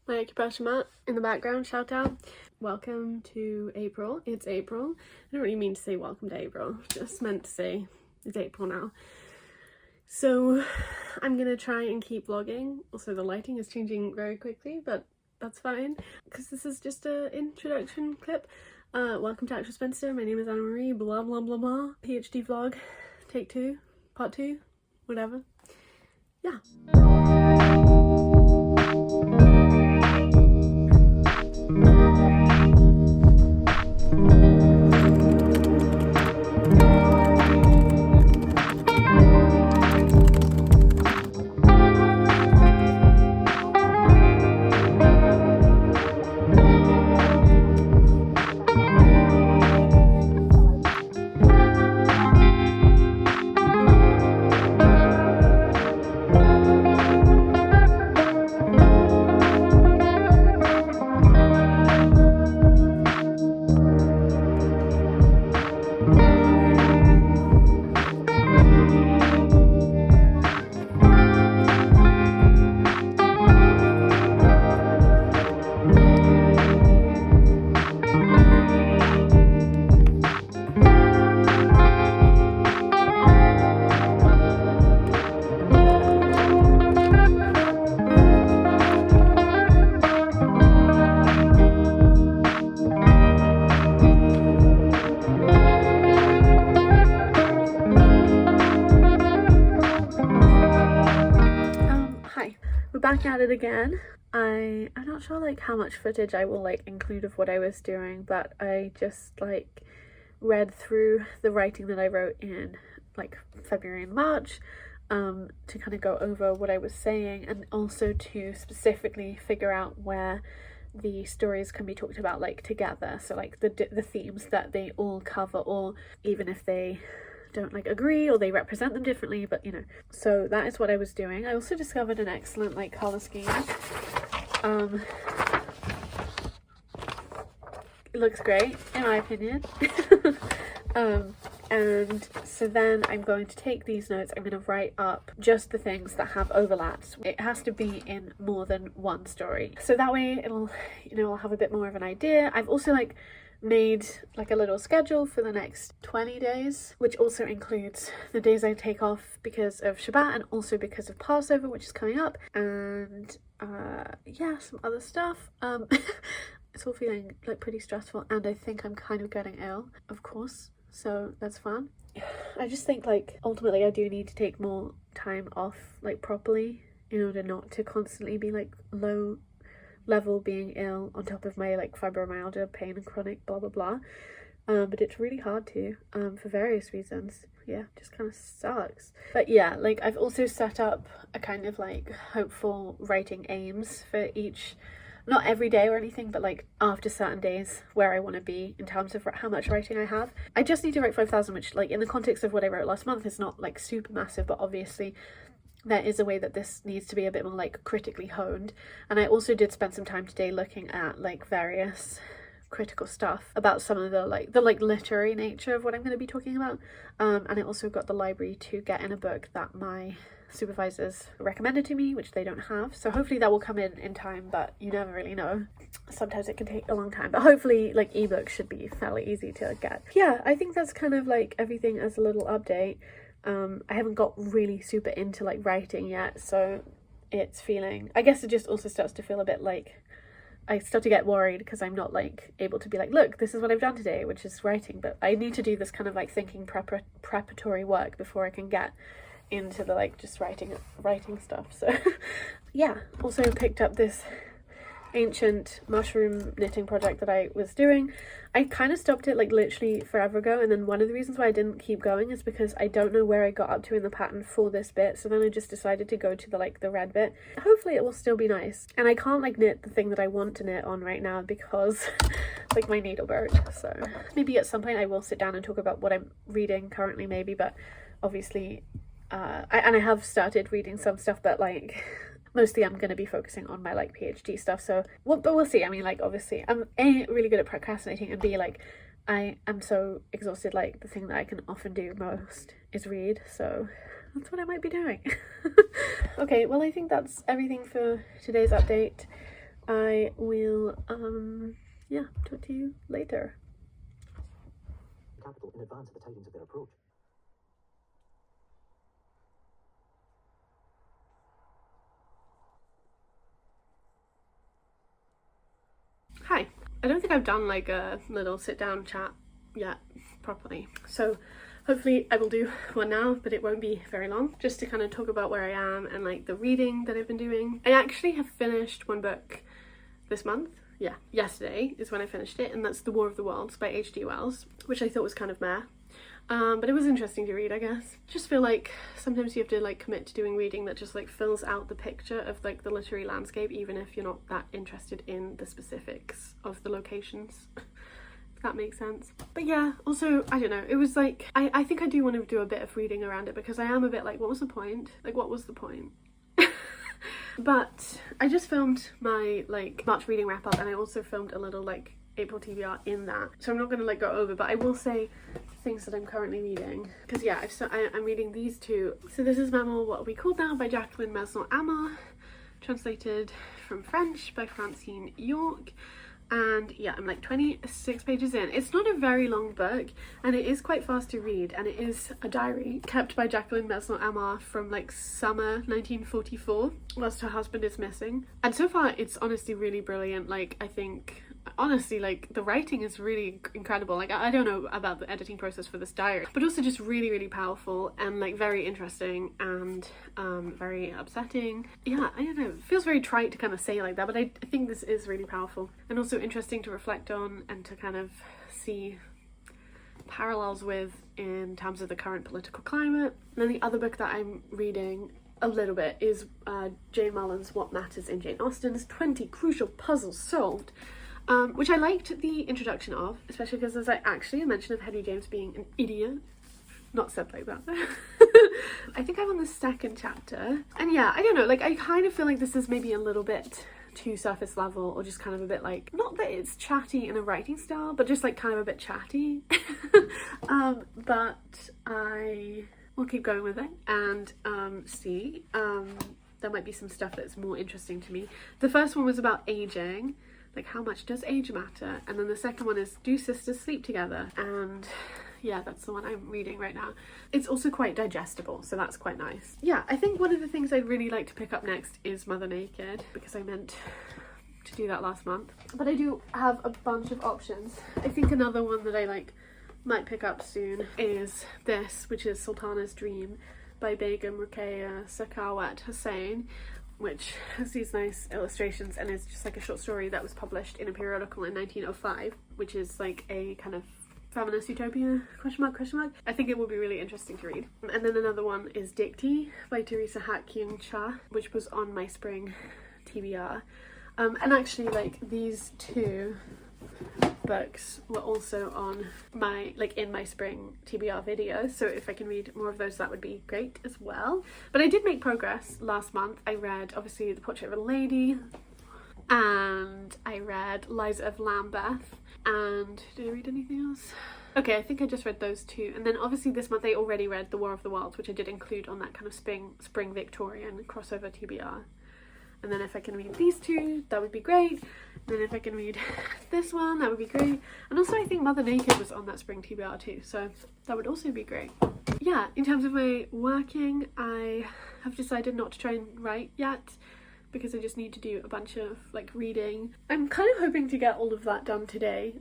my acupressure mat in the background, shout out. Welcome to April. It's April. I don't really mean to say welcome to April, just meant to say it's April now. So I'm gonna try and keep vlogging. Also the lighting is changing very quickly, but that's fine because this is just an introduction clip. Welcome to Actual Spencer. My name is Anna Marie, blah blah blah blah. PhD vlog, take 2, part 2, whatever. Yeah. We're back at it again. I'm not sure like how much footage I will like include of what I was doing, but I just like read through the writing that I wrote in like February and March to kind of go over what I was saying, and also to specifically figure out where the stories can be talked about like together, so like the themes that they all cover, or even if they don't like agree or they represent them differently, but you know. So that is what I was doing. I also discovered an excellent like color scheme. It looks great in my opinion. And so then I'm going to take these notes, I'm going to write up just the things that have overlaps. It has to be in more than one story, so that way it'll, you know, I'll have a bit more of an idea. I've also like made like a little schedule for the next 20 days, which also includes the days I take off because of Shabbat and also because of Passover, which is coming up, and yeah, some other stuff. It's all feeling like pretty stressful, and I think I'm kind of getting ill, of course, so that's fun. I just think like ultimately I do need to take more time off like properly in order not to constantly be like low level being ill on top of my like fibromyalgia, pain and chronic blah blah blah. But it's really hard to for various reasons. Yeah, just kind of sucks. But yeah, like I've also set up a kind of like hopeful writing aims for each, not every day or anything, but like after certain days where I want to be in terms of how much writing I have. I just need to write 5,000, which like in the context of what I wrote last month is not like super massive, but obviously there is a way that this needs to be a bit more like critically honed. And I also did spend some time today looking at like various critical stuff about some of the literary nature of what I'm going to be talking about. And I also got the library to get in a book that my supervisors recommended to me, which they don't have, so hopefully that will come in time, but you never really know. Sometimes it can take a long time, but hopefully like ebooks should be fairly easy to get. Yeah, I think that's kind of like everything as a little update. I haven't got really super into like writing yet, so it's feeling, I guess it just also starts to feel a bit like I start to get worried because I'm not like able to be like, look, this is what I've done today, which is writing, but I need to do this kind of like thinking preparatory work before I can get into the like just writing stuff. So yeah, also picked up this ancient mushroom knitting project that I was doing. I kind of stopped it like literally forever ago, and then one of the reasons why I didn't keep going is because I don't know where I got up to in the pattern for this bit, so then I just decided to go to the like the red bit. Hopefully it will still be nice, and I can't like knit the thing that I want to knit on right now because like my needle broke. So maybe at some point I will sit down and talk about what I'm reading currently, maybe, but obviously I have started reading some stuff, but like mostly I'm going to be focusing on my like PhD stuff, so but we'll see. I mean, like obviously I'm A, really good at procrastinating, and B, like I am so exhausted, like the thing that I can often do most is read, so that's what I might be doing. Okay, well I think that's everything for today's update I will, yeah, talk to you later. Capital in advance of the tidings of their approach. Hi. I don't think I've done like a little sit down chat yet properly, so hopefully I will do one now, but it won't be very long, just to kind of talk about where I am and like the reading that I've been doing. I actually have finished one book this month. Yeah, yesterday is when I finished it, and that's The War of the Worlds by H.G. Wells, which I thought was kind of meh. But it was interesting to read, I guess. Just feel like sometimes you have to like commit to doing reading that just like fills out the picture of like the literary landscape, even if you're not that interested in the specifics of the locations. If that makes sense. But yeah, also, I don't know, it was like, I think I do want to do a bit of reading around it, because I am a bit like, what was the point? Like, what was the point? But I just filmed my like March reading wrap up, and I also filmed a little like April TBR in that, so I'm not going to like go over, but I will say things that I'm currently reading, because yeah, I'm reading these two. So this is Maman, What Are We Called Now by Jacqueline Maison-Amar, translated from French by Francine York. And yeah, I'm like 26 pages in. It's not a very long book, and it is quite fast to read, and it is a diary kept by Jacqueline Maison-Amar from like summer 1944 whilst her husband is missing. And so far it's honestly really brilliant. Like, I think honestly, like, the writing is really incredible. Like, I don't know about the editing process for this diary, but also just really, really powerful and like very interesting and very upsetting. Yeah, I don't know, it feels very trite to kind of say like that, but I think this is really powerful and also interesting to reflect on and to kind of see parallels with in terms of the current political climate. And then the other book that I'm reading a little bit is Jane Mullen's What Matters in Jane Austen's 20 Crucial Puzzles Solved, which I liked the introduction of, especially because there's like actually a mention of Henry James being an idiot. Not said like that. I think I'm on the second chapter, and yeah, I don't know, like I kind of feel like this is maybe a little bit too surface level, or just kind of a bit like, not that it's chatty in a writing style, but just like kind of a bit chatty. But I will keep going with it and see. There might be some stuff that's more interesting to me. The first one was about aging, like how much does age matter, and then the second one is, do sisters sleep together? And yeah, that's the one I'm reading right now. It's also quite digestible, so that's quite nice. Yeah, I think one of the things I'd really like to pick up next is Mother Naked, because I meant to do that last month, but I do have a bunch of options. I think another one that I like might pick up soon is this, which is Sultana's Dream by Begum Ruqayya Sakhawat Hussain, which has these nice illustrations and is just like a short story that was published in a periodical in 1905, which is like a kind of feminist utopia, question mark. I think it will be really interesting to read. And then another one is Dikti by Teresa Hak Kyung Cha, which was on my spring TBR. And actually, like, these two books were also on my, like, in my spring TBR video, so if I can read more of those, that would be great as well. But I did make progress last month. I read, obviously, The Portrait of a Lady, and I read Liza of Lambeth, and did I read anything else? Okay, I think I just read those two. And then obviously this month I already read The War of the Worlds, which I did include on that kind of spring Victorian crossover TBR. And then if I can read these two, that would be great. And then if I can read this one, that would be great. And also I think Mother Naked was on that spring TBR too, so that would also be great. Yeah, in terms of my working, I have decided not to try and write yet, because I just need to do a bunch of like reading. I'm kind of hoping to get all of that done today.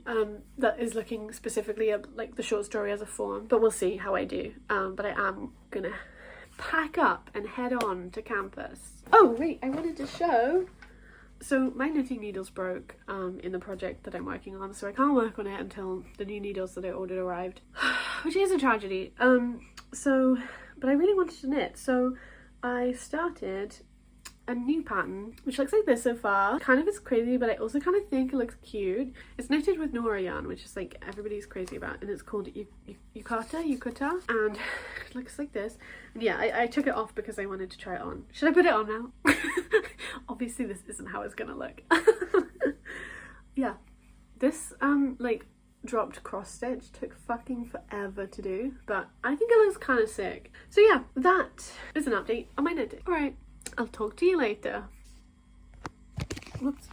That is looking specifically at like the short story as a form, but we'll see how I do. But I am gonna pack up and head on to campus. Oh wait, I wanted to show. So my knitting needles broke in the project that I'm working on, so I can't work on it until the new needles that I ordered arrived, which is a tragedy. But I really wanted to knit, so I started a new pattern which looks like this so far. Kind of is crazy, but I also kind of think it looks cute. It's knitted with Nora yarn, which is like everybody's crazy about, and it's called Yukata, and it looks like this. And yeah, I took it off because I wanted to try it on. Should I put it on now? Obviously this isn't how it's gonna look. Yeah, this like dropped cross stitch took fucking forever to do, but I think it looks kind of sick. So yeah, that is an update on my knitting. All right, I'll talk to you later. Whoops.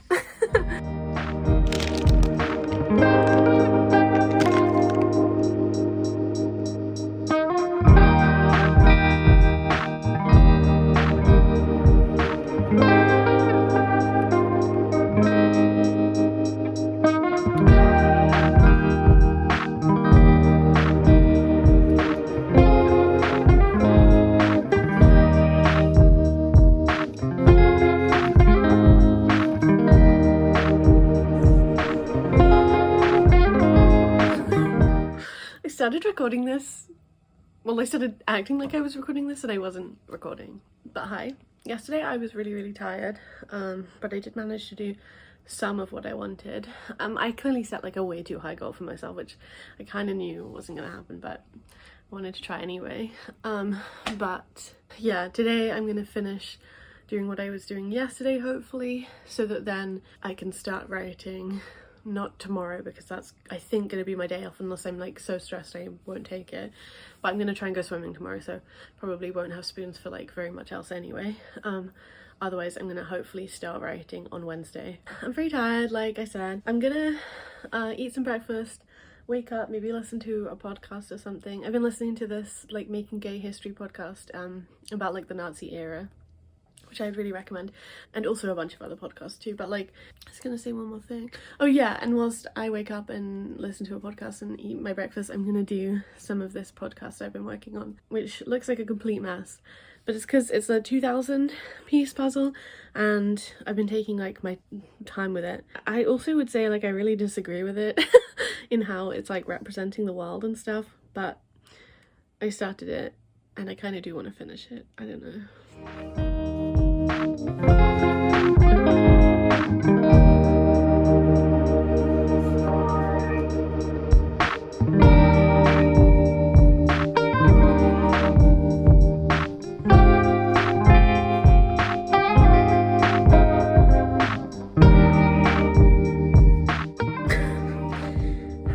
I started recording this. Well, I started acting like I was recording this and I wasn't recording. But hi. Yesterday I was really tired, but I did manage to do some of what I wanted. I clearly set like a way too high goal for myself, which I kind of knew wasn't going to happen, but I wanted to try anyway. But yeah, today I'm going to finish doing what I was doing yesterday, hopefully, so that then I can start writing. Not tomorrow, because that's, I think, going to be my day off, unless I'm like so stressed I won't take it. But I'm going to try and go swimming tomorrow, so probably won't have spoons for like very much else anyway. Otherwise I'm going to hopefully start writing on Wednesday. I'm very tired, like I said. I'm gonna eat some breakfast, wake up, maybe listen to a podcast or something. I've been listening to this like Making Gay History podcast about like the Nazi era, which I'd really recommend, and also a bunch of other podcasts too. But like, I was gonna say one more thing. Oh yeah, and whilst I wake up and listen to a podcast and eat my breakfast, I'm gonna do some of this podcast I've been working on, which looks like a complete mess, but it's because it's a 2000 piece puzzle and I've been taking like my time with it. I also would say like I really disagree with it in how it's like representing the world and stuff, but I started it and I kind of do want to finish it. I don't know.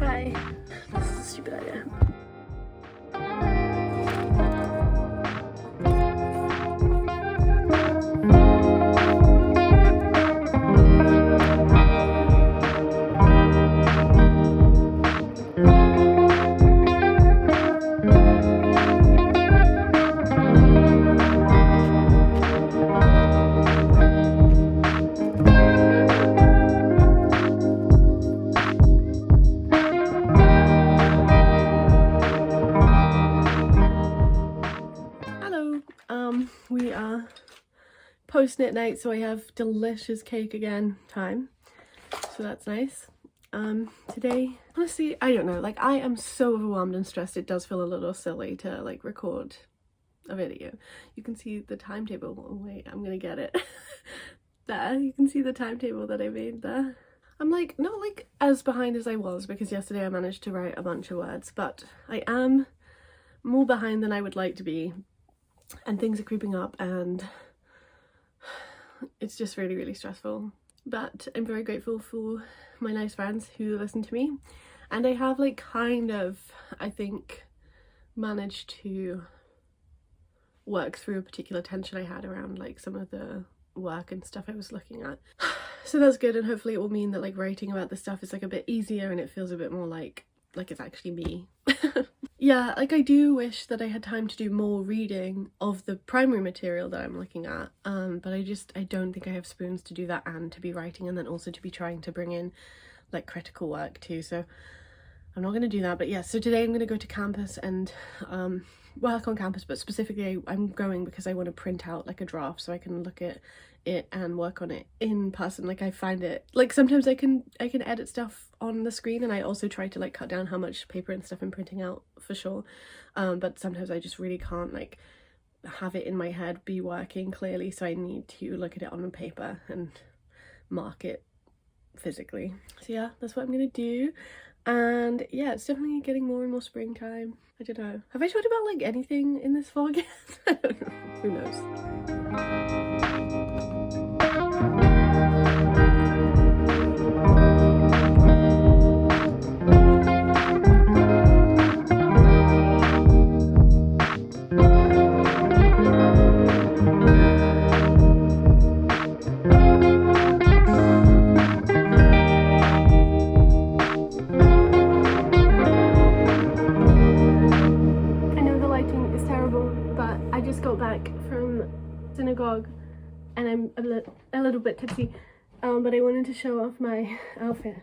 Hi, this is a stupid idea. We are post-knit night, so I have delicious cake again time, so that's nice. Today, honestly, I don't know, like I am so overwhelmed and stressed, it does feel a little silly to like record a video. You can see the timetable. Oh wait, I'm gonna get it. There, you can see the timetable that I made there. I'm like not like as behind as I was, because yesterday I managed to write a bunch of words, but I am more behind than I would like to be, and things are creeping up and it's just really stressful. But I'm very grateful for my nice friends who listen to me, and I have like kind of, I think, managed to work through a particular tension I had around like some of the work and stuff I was looking at. So that's good, and hopefully it will mean that like writing about this stuff is like a bit easier and it feels a bit more like it's actually me. Yeah, like I do wish that I had time to do more reading of the primary material that I'm looking at, but I don't think I have spoons to do that and to be writing, and then also to be trying to bring in like critical work too, so I'm not going to do that. But yeah, so today I'm going to go to campus and work on campus, but specifically I'm going because I want to print out like a draft so I can look at it and work on it in person. Like I find it like sometimes I can edit stuff on the screen, and I also try to like cut down how much paper and stuff I'm printing out for sure, but sometimes I just really can't like have it in my head be working clearly, so I need to look at it on paper and mark it physically. So yeah, that's what I'm gonna do. And yeah, it's definitely getting more and more springtime. I don't know, have I talked about like anything in this vlog yet? I don't know, who knows. got back from synagogue and I'm a little bit tipsy, but I wanted to show off my outfit,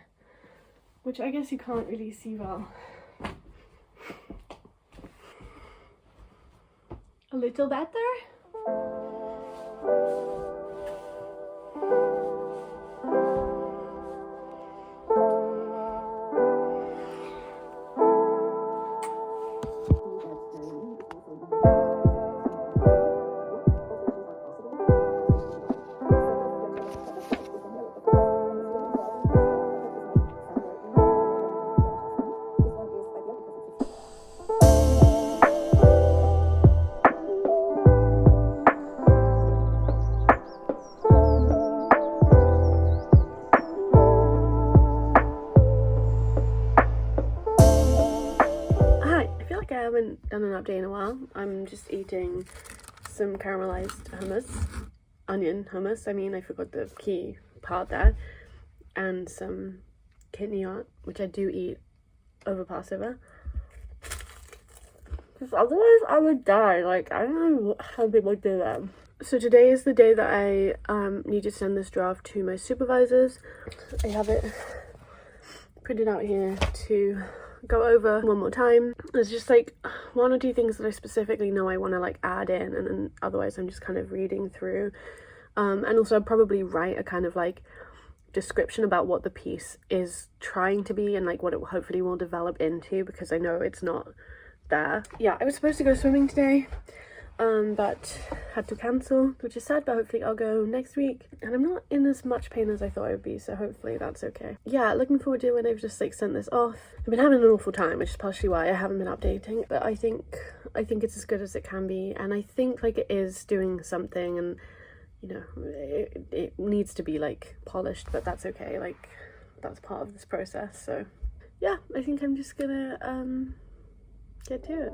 which I guess you can't really see well. A little better? I haven't done an update in a while. I'm just eating some caramelized hummus, onion hummus. I mean, I forgot the key part there, and some kidney art, which I do eat over Passover. Because otherwise I would die. Like, I don't know how people do that. So today is the day that I need to send this draft to my supervisors. I have it printed out here to go over one more time. There's just like one or two things that I specifically know I want to like add in, and then otherwise I'm just kind of reading through, and also I'll probably write a kind of like description about what the piece is trying to be and like what it hopefully will develop into, because I know it's not there. Yeah, I was supposed to go swimming today, but had to cancel, which is sad, but hopefully I'll go next week. And I'm not in as much pain as I thought I would be, so hopefully that's okay. Yeah, looking forward to when I've just like sent this off. I've been having an awful time, which is partially why I haven't been updating, but I think it's as good as it can be, and I think like it is doing something, and you know, it needs to be like polished, but that's okay, like that's part of this process. So yeah, I think I'm just gonna get to it.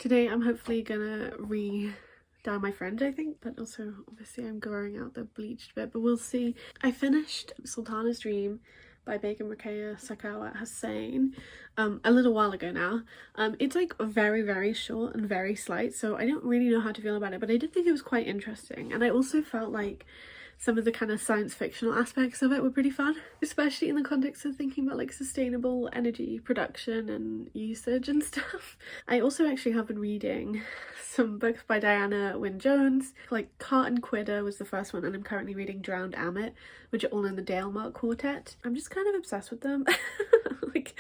Today I'm hopefully gonna re-dye my fringe, I think, but also obviously I'm growing out the bleached bit, but we'll see. I finished Sultana's Dream by Begum Rokeya Sakawat Hussain a little while ago now. It's like very, very short and very slight, so I don't really know how to feel about it, but I did think it was quite interesting, and I also felt like some of the kind of science fictional aspects of it were pretty fun, especially in the context of thinking about like sustainable energy production and usage and stuff. I also actually have been reading some books by Diana Wynne Jones, like Cart and Quidder was the first one, and I'm currently reading Drowned Amit, which are all in the Dale Mark Quartet. I'm just kind of obsessed with them. Like,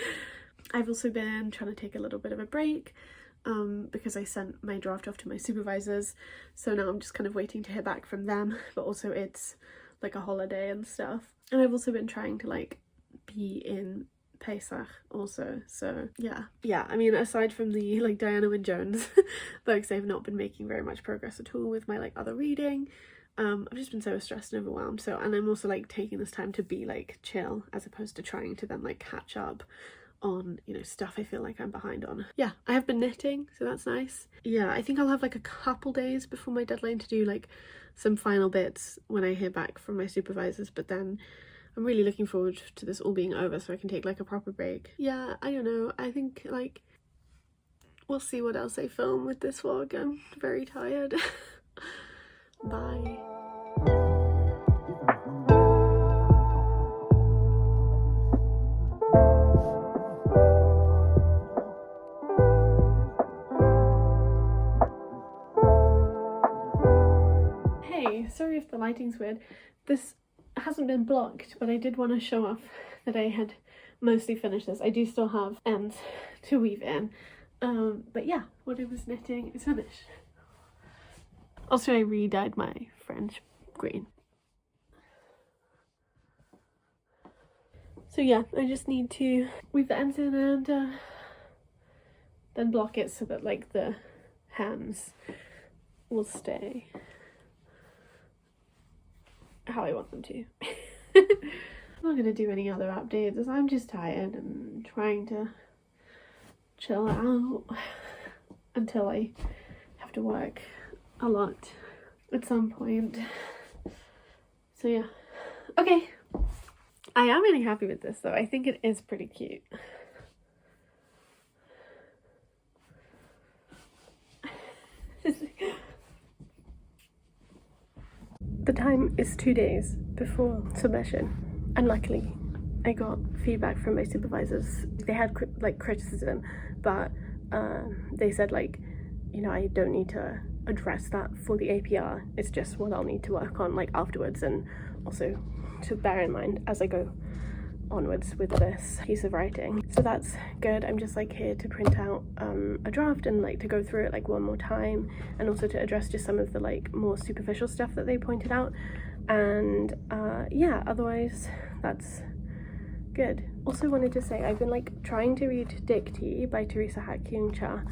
I've also been trying to take a little bit of a break, because I sent my draft off to my supervisors, so now I'm just kind of waiting to hear back from them, but also it's like a holiday and stuff, and I've also been trying to like be in Pesach also, so yeah, I mean, aside from the like Diana Wynne Jones books, I've not been making very much progress at all with my like other reading. I've just been so stressed and overwhelmed, so, and I'm also like taking this time to be like chill as opposed to trying to then like catch up on, you know, stuff I feel like I'm behind on. Yeah, I have been knitting, so that's nice. Yeah, I think I'll have like a couple days before my deadline to do like some final bits when I hear back from my supervisors, but then I'm really looking forward to this all being over so I can take like a proper break. Yeah, I don't know, I think like we'll see what else I film with this vlog. I'm very tired. Bye. Sorry if the lighting's weird. This hasn't been blocked, but I did want to show off that I had mostly finished this. I do still have ends to weave in, but yeah, what I was knitting is finished. Also, I re-dyed my fringe green. So yeah, I just need to weave the ends in and then block it so that like the hems will stay how I want them to. I'm not gonna do any other updates as I'm just tired and trying to chill out until I have to work a lot at some point. So yeah, okay. I am really happy with this though. I think it is pretty cute. The time is 2 days before submission, and luckily I got feedback from my supervisors. They had criticism, but they said like, you know, I don't need to address that for the APR. It's just what I'll need to work on like afterwards, and also to bear in mind as I go onwards with this piece of writing. So that's good. I'm just like here to print out a draft and like to go through it like one more time, and also to address just some of the like more superficial stuff that they pointed out. And yeah, otherwise that's good. Also wanted to say I've been like trying to read Dictee by Teresa Hat-Kyung-Cha,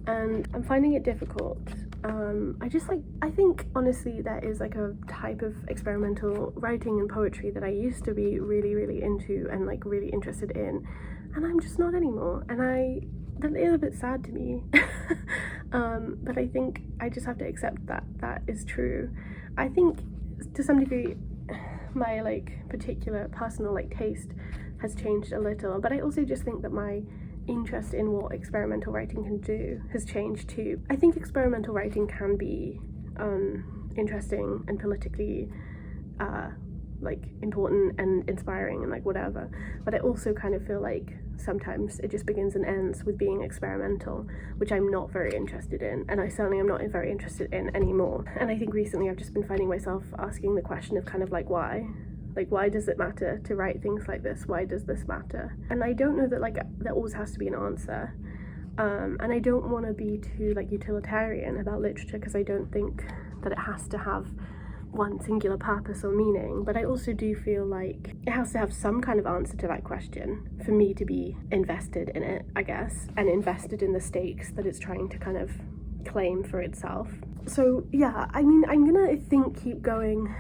and I'm finding it difficult. I think honestly there is like a type of experimental writing and poetry that I used to be really into and like really interested in, and I'm just not anymore, and that is a bit sad to me. But I think I just have to accept that that is true. I think to some degree my like particular personal like taste has changed a little, but I also just think that my interest in what experimental writing can do has changed too. I think experimental writing can be interesting and politically like important and inspiring and like whatever, but I also kind of feel like sometimes it just begins and ends with being experimental, which I'm not very interested in, and I certainly am not very interested in anymore. And I think recently I've just been finding myself asking the question of kind of like why does it matter to write things like this? Why does this matter? And I don't know that like there always has to be an answer, and I don't want to be too like utilitarian about literature, because I don't think that it has to have one singular purpose or meaning, but I also do feel like it has to have some kind of answer to that question for me to be invested in it, I guess, and invested in the stakes that it's trying to kind of claim for itself. So yeah, I mean, I'm gonna, I think, keep going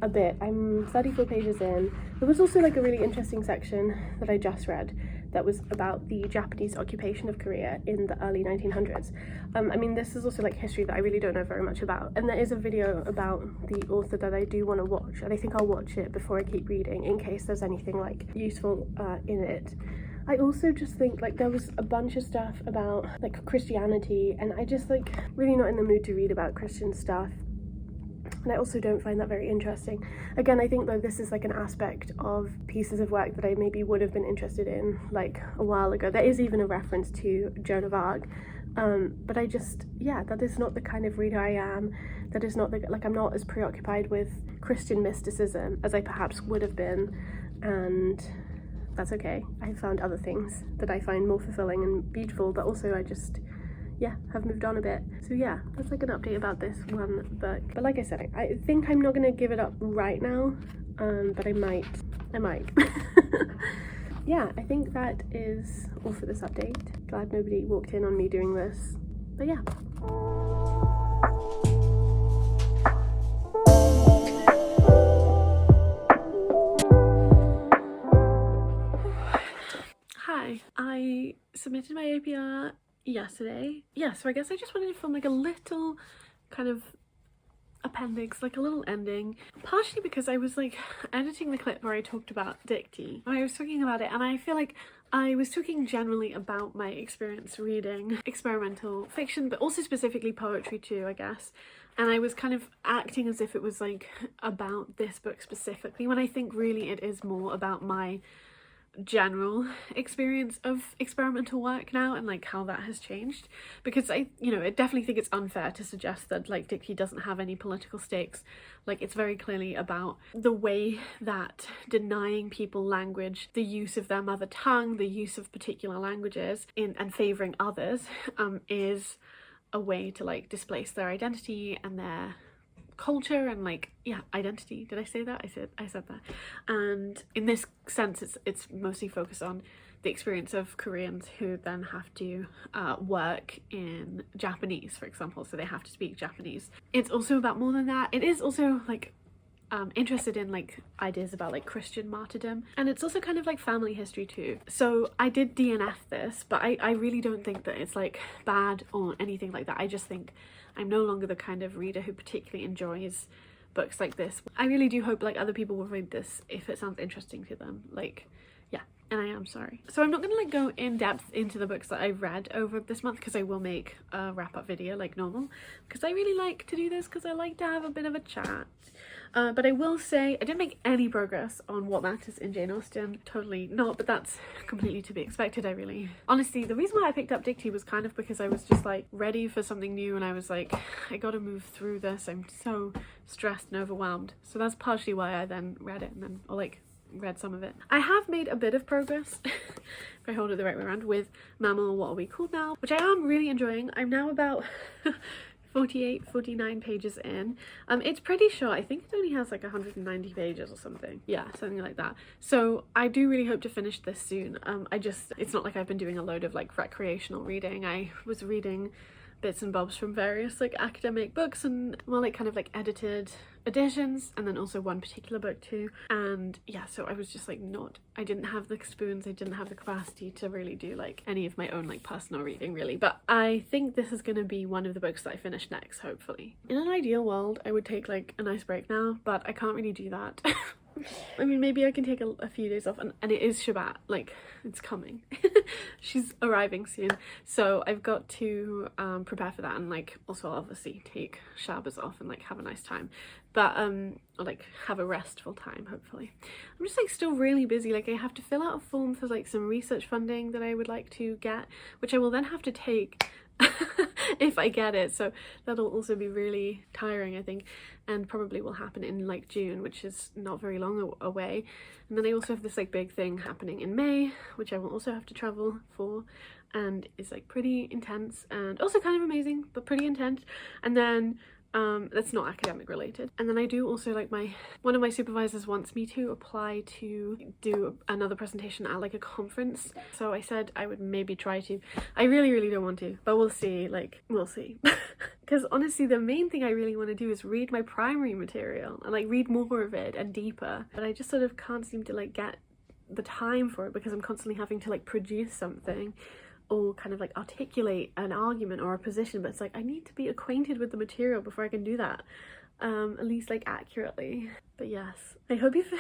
a bit. I'm 34 pages in. There was also like a really interesting section that I just read that was about the Japanese occupation of Korea in the early 1900s. I mean, this is also like history that I really don't know very much about, and there is a video about the author that I do want to watch, and I think I'll watch it before I keep reading in case there's anything like useful in it. I also just think like there was a bunch of stuff about like Christianity, and I just like really not in the mood to read about Christian stuff. And I also don't find that very interesting. Again, I think though this is like an aspect of pieces of work that I maybe would have been interested in like a while ago. There is even a reference to Joan of Arc, but I just, yeah, that is not the kind of reader I am. That is not the, like, I'm not as preoccupied with Christian mysticism as I perhaps would have been, and that's okay. I have found other things that I find more fulfilling and beautiful, but also I just, yeah, have moved on a bit. So yeah, that's like an update about this one book. But like I said, I think I'm not gonna give it up right now, but I might. Yeah, I think that is all for this update. Glad nobody walked in on me doing this, but yeah. Hi, I submitted my APR yesterday. Yeah, so I guess I just wanted to film like a little kind of appendix, like a little ending, partially because I was like editing the clip where I talked about Dictee. I was talking about it, and I feel like I was talking generally about my experience reading experimental fiction, but also specifically poetry too, I guess. And I was kind of acting as if it was like about this book specifically, when I think really it is more about my general experience of experimental work now and like how that has changed, because I definitely think it's unfair to suggest that like Dictee doesn't have any political stakes. Like, it's very clearly about the way that denying people language, the use of their mother tongue, the use of particular languages and favouring others is a way to like displace their identity and their culture and like, yeah, identity. Did I say that? I said that. And in this sense it's mostly focused on the experience of Koreans who then have to work in Japanese, for example, so they have to speak Japanese. It's also about more than that. It is also like interested in like ideas about like Christian martyrdom, and it's also kind of like family history too. So I did DNF this, but I really don't think that it's like bad or anything like that. I just think I'm no longer the kind of reader who particularly enjoys books like this. I really do hope like other people will read this if it sounds interesting to them. Like, yeah, and I am sorry. So I'm not gonna like go in depth into the books that I've read over this month, because I will make a wrap-up video like normal, because I really like to do this, because I like to have a bit of a chat. But I will say I didn't make any progress on What Matters in Jane Austen. Totally not, but that's completely to be expected. Honestly, the reason why I picked up Dictee was kind of because I was just like ready for something new, and I was like, I gotta move through this. I'm so stressed and overwhelmed. So that's partially why I then read it, and then read some of it. I have made a bit of progress, if I hold it the right way around, with Mammal, What Are We Called Now, which I am really enjoying. I'm now about 49 pages in. It's pretty short. I think it only has like 190 pages or something. Yeah, something like that. So I do really hope to finish this soon. It's not like I've been doing a load of like recreational reading. I was reading bits and bobs from various like academic books and more like kind of like edited editions, and then also one particular book too. And yeah, so I was just like I didn't have the spoons, I didn't have the capacity to really do like any of my own like personal reading really. But I think this is going to be one of the books that I finish next, hopefully. In an ideal world I would take like a nice break now, but I can't really do that. I mean, maybe I can take a few days off, and it is Shabbat, like it's coming. She's arriving soon, so I've got to prepare for that, and like also obviously take Shabbos off and like have a nice time, but or like have a restful time, hopefully. I'm just like still really busy. Like I have to fill out a form for like some research funding that I would like to get, which I will then have to take if I get it, so that'll also be really tiring, I think, and probably will happen in like June, which is not very long away. And then I also have this like big thing happening in May, which I will also have to travel for, and it's like pretty intense and also kind of amazing, but pretty intense. And then that's not academic related. And then I do also like one of my supervisors wants me to apply to do another presentation at like a conference, so I said I would maybe try to. I really don't want to, but we'll see, like we'll see. Because honestly the main thing I really want to do is read my primary material and like read more of it and deeper, but I just sort of can't seem to like get the time for it, because I'm constantly having to like produce something or kind of like articulate an argument or a position, but it's like I need to be acquainted with the material before I can do that, at least like accurately. But yes, I hope you've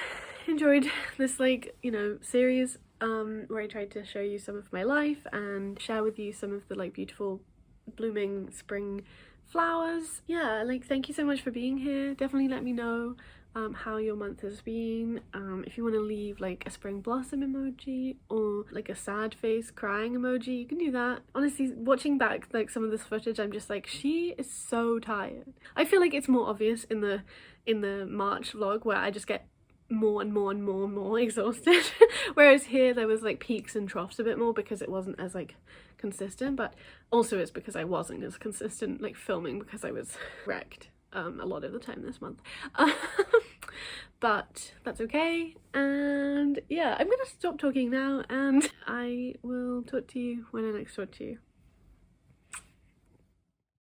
enjoyed this like, you know, series where I tried to show you some of my life and share with you some of the like beautiful blooming spring flowers. Yeah, like thank you so much for being here. Definitely let me know how your month has been. If you want to leave like a spring blossom emoji or like a sad face crying emoji, you can do that. Honestly, watching back like some of this footage, I'm just like, she is so tired. I feel like it's more obvious in the March vlog, where I just get more and more exhausted. Whereas here there was like peaks and troughs a bit more, because it wasn't as like consistent, but also it's because I wasn't as consistent like filming, because I was wrecked a lot of the time this month. But that's okay, and yeah, I'm gonna stop talking now, and I will talk to you when I next talk to you.